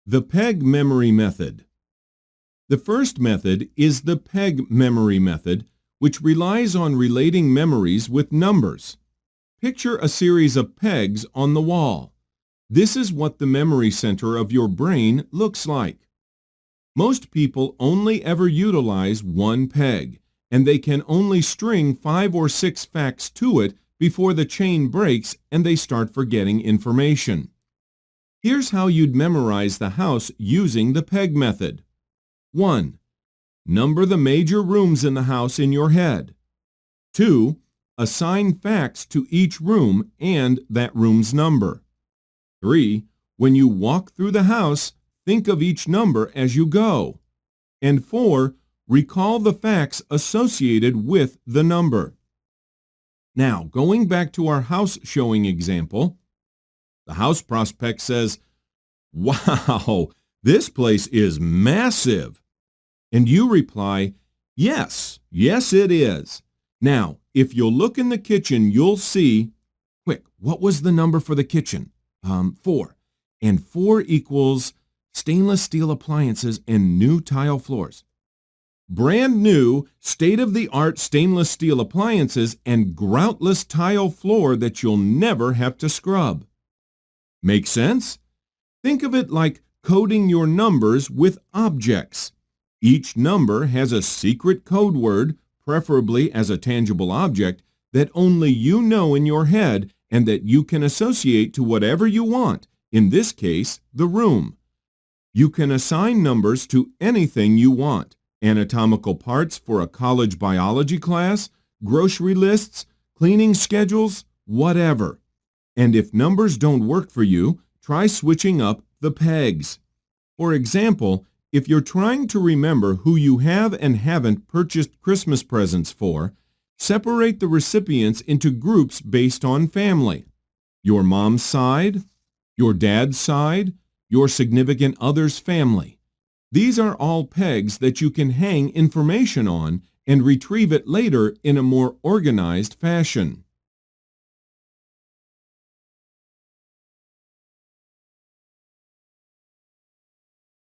The PEG memory method. The first method is the PEG memory method, which relies on relating memories with numbers. Picture a series of pegs on the wall. This is what the memory center of your brain looks like. Most people only ever utilize one peg, and they can only string 5 or 6 facts to it before the chain breaks and they start forgetting information. Here's how you'd memorize the house using the PEG method. 1. Number the major rooms in the house in your head. 2. Assign facts to each room and that room's number. 3. When you walk through the house, think of each number as you go. And 4. Recall the facts associated with the number. Now, going back to our house showing example, the house prospect says, "Wow, this place is massive." And you reply, "Yes, it is." Now, if you'll look in the kitchen, you'll see, quick, what was the number for the kitchen? 4. And 4 equals stainless steel appliances and new tile floors. Brand new, state-of-the-art stainless steel appliances and groutless tile floor that you'll never have to scrub. Make sense? Think of it like coding your numbers with objects. Each number has a secret code word, preferably as a tangible object, that only you know in your head and that you can associate to whatever you want, in this case, the room. You can assign numbers to anything you want: anatomical parts for a college biology class, grocery lists, cleaning schedules, whatever. And if numbers don't work for you, try switching up the pegs. For example, if you're trying to remember who you have and haven't purchased Christmas presents for, separate the recipients into groups based on family. Your mom's side, your dad's side, your significant other's family. These are all pegs that you can hang information on and retrieve it later in a more organized fashion.